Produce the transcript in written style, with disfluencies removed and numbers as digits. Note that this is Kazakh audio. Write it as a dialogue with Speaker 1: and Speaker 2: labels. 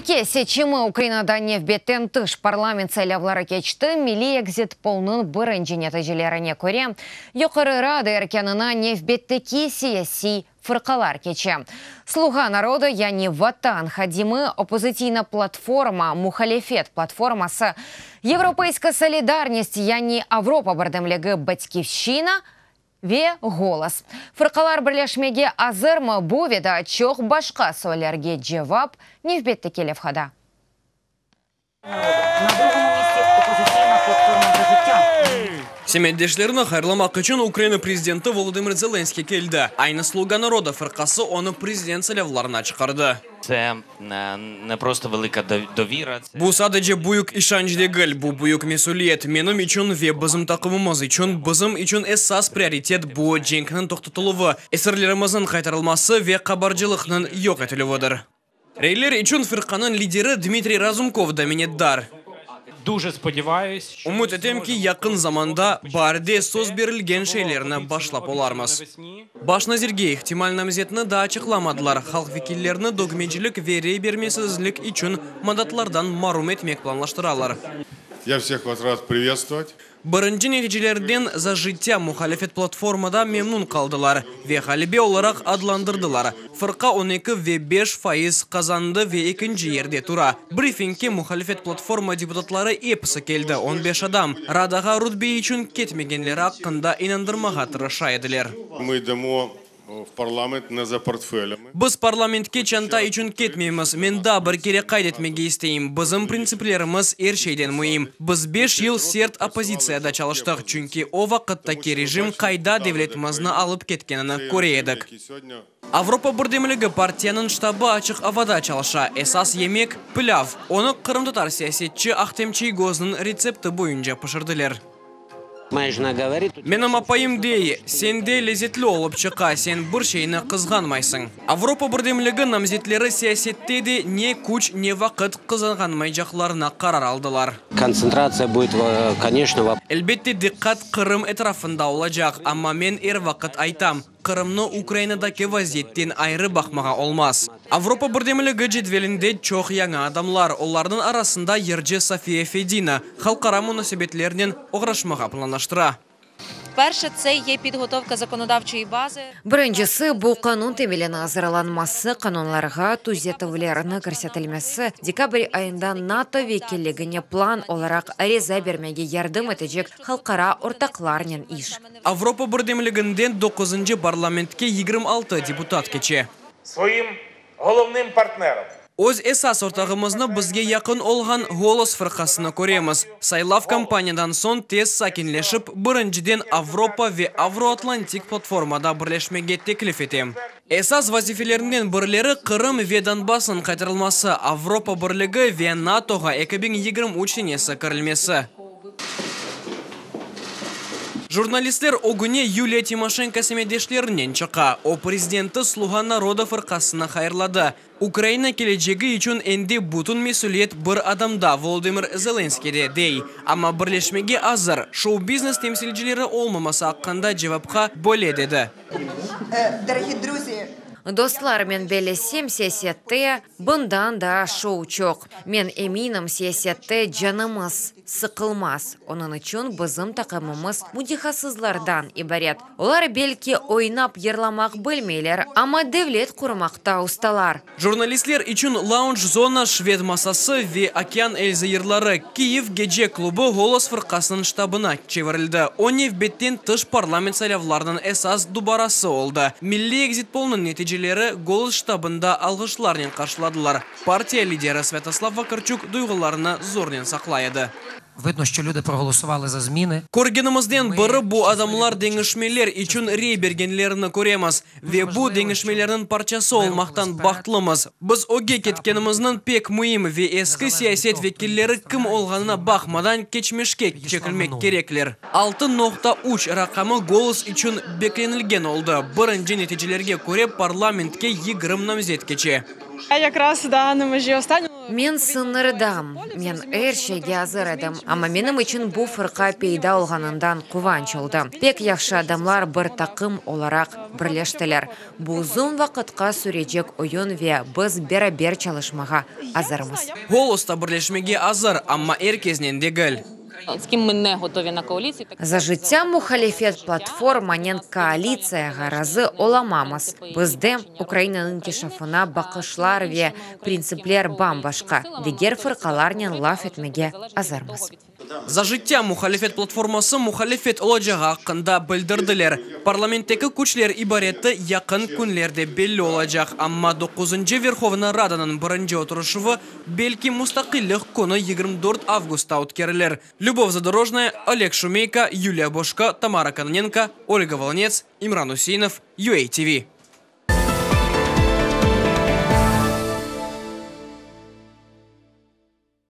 Speaker 1: Пульке сечимы Украинада нефбеттен тыш парламент сайлавлары кечті, милли экзит полнын бірінші нәтижелеріне көре, юқыры рады эркенына нефбеттеки саяси фырқалар кече. Слуга народа, яни Ватан Хадимы, оппозицийна платформа, Мухалефет платформасы, Европейская солидарность, яни Авропа бардемлегі Батькивщина, ве голос. Фырқалар бірлешмеге азырмы буведа чоқ башқа сөйлерге жевап нефбетті келев хада.
Speaker 2: На другому місці опозиційна платформа «За життя».
Speaker 3: Семейдешлеріні хайрламақ үшін Украина президенті Володимир Зеленский келді. Айны слуга народа фырқасы оны президент сайлауларына чықарды.
Speaker 4: Це не просто велика довіра.
Speaker 3: Бу садыже буюк ишанч дегіл, бу буюк месулиет. Менім üçün ве бізім тақымымыз üçün, бізім üçün эссас приоритет бу женкінің тоқтытылуы. Эсірлеріміздің қайтарылмасы ве қабаржылықның йоқ етілуыдыр. Рейлер üçün фырқаның лидері Дмитрий Разумков доменетдар.
Speaker 5: Дуже сподіваюсь,
Speaker 3: Умут етем ки якын заманда барде соз берілген шейлеріні башлап олармыз. Баш назерге ихтимал намзетіні да ачықламадылар. Халық векиллеріні догмеджілік вере бермесізлік üçün мандатлардан марум етмек планлаштыралар.
Speaker 6: Я всех вас рад приветствовать.
Speaker 3: Бірінші нәтижелерден «За життя» Мухалефет платформада мемнун қалдылар. Ве халібе оларақ адландырдылар. Фырқа 12,5% қазанды ве екінші ерде тура. Брифингке Мухалефет платформа депутатлары епісі келді 15 адам. Радаға рудбе үшін кетмегенлері аққында инандырмаға тырыша еділер.
Speaker 6: Мы идем в парламент не за портфелем.
Speaker 3: Біз парламентке чанта үшін кетмейміз. Мен да бір кере қайдетмеге істейім. Бізім принциплеріміз ершейден мұйым. Біз 5 ел серт оппозицияда чалыштық. Чүнки о вақыттаки режим қайда девлетімізні алып кеткеніні көре-едік. Авропа бірдемілігі партияның штабы ачық авада чалыша. Эсас емек піляв. Оны қырым-тұтар саясетчі Ахтемчей Гозның рецепті бойынша пышырдылер. Менің апайым дей, сен де лезетлі олып чықа, сен бір шейіні қызғанмайсың. Авропа бірдемлігі намзетлері саясетте де не күч, не вақыт қызанғанмай жақларына қарар алдылар.
Speaker 7: Концентрация будет, конечно,
Speaker 3: Әлбетте диққат Қырым этрафында олажақ, амма мен вақыт айтам. Қырымны Украинадаки вазиеттен айры бақмаға олмас. Авропа бірдемілігі жетвелінде чоқ яңа адамлар, олардың арасында Ерже София Федина, халқара мұнасебетлерінен оғрашмаға планаштыра.
Speaker 8: Перше, це є підготовка законодавчої бази.
Speaker 1: Біріншісі бұл қанун темелені азыраланмасы, қанунларға түзетівлеріні көрсетілмесі. Декабрь айында НАТО векелігіне план оларақ ареза бермеге ярдым етежек халқара ортақларнен иш.
Speaker 3: Авропа бірдемілігінден 9-й парламентке 26 депутат кече.
Speaker 9: Своїм головним партнером.
Speaker 3: Өз эсас ортағымызны бізге яқын олған голос фырқасыны көреміз. Сайлав кампаниядан сон тез сакинлешіп, біріншіден Авропа ве Авроатлантик платформада бірлешмеге теклиф етем. Эсас вазифелерінен бірлері Қырым ве Донбасын қайтарылмасы, Авропа бірлігі ве НАТОға 2020 ученесі кірілмесі. Журналистлер огыне Юлия Тимошенко семедешлерінен чықа. О президенті слуга народа фырқасына хайырлады. Украина келечегі үшін энде бутун месулет бір адамда Володимир Зеленскийде дей. Ама бірлешмеге азыр шоу-бизнес темсилчилері олмамасы аққанда жевапқа бөле деді.
Speaker 2: Дорогі друзі,
Speaker 1: Достлар мен белесем сесетте, бұндан да шоу чоқ. Мен еминім сесетте жанымыз сықылмас. Оның үшін бізім тақымымыз мұдихасызлардан ибарет. Олар белки ойнап ерламақ білмейлер, ама девлет құрмақта ұсталар.
Speaker 3: Журналистлер үшін лаунж-зона швед масасы ве океан эльзайырлары Киев геже клубы голос фырқасының штабына чеверілді. Оны беттен тыш парламент сайлавларының эсас дубарасы олды. Милли экзит полның нәтижелері голос штабында алғышларнен қаршыладылар. Партия лидері Святослав Вакарчук дұйғыларына зорнен сақлайды.
Speaker 10: Видно, що люди проголосували за зміни.
Speaker 3: Көргенімізден бірі бұ адамлар деңішмелер үшін рей бергенлеріні көреміз. Ве бұ деңішмелерінің парчасы олмақтан бақтылымыз. Біз оге кеткеніміздің пек мұйым ве ескі сиясет векелері кім олғанына бақмадан кечмешке чекілмек кереклер. 6.3 рақамы голос үшін бекленілген олды. Бірінші нәтижелерге көре парламентке 20 намзет кече.
Speaker 11: Я якраз на межі останнього
Speaker 1: Мен сынырдам, мен әршеге азыр едім, ама менің үшін бұл фырқа пейда олғанындан қуванчылды. Пек яқшы адамлар бір тақым оларақ бірлештілер. Бұл зұн вақытқа сүрежек ойын ве біз бері-бер çalışmaға азырмыз.
Speaker 3: Голоста бірлешмеге азыр, амма еркезнен дегіл.
Speaker 1: За життя мухалифет платформанен коалицияға разы оламамыз. Бізде Украинаның кешафына бақышлар ве принциплер бамбашқа. Дегер фырқаларнен лаф етмеге азырмыз.
Speaker 3: За життя мухалифет платформасы мухалифет оладжаға ақында білдірділер. Парламенттегі күчлер ибареті яқын күнлерде белі олажақ. Амма 9-й Верховна Раданың бірінші отырышывы белки мұстақиллық күні 24 августа өткерілер. Любовь Задорожная, Олег Шумейко, Юлия Бошко, Тамара Кононенко, Ольга Волнец, Имран Усейнов, UATV.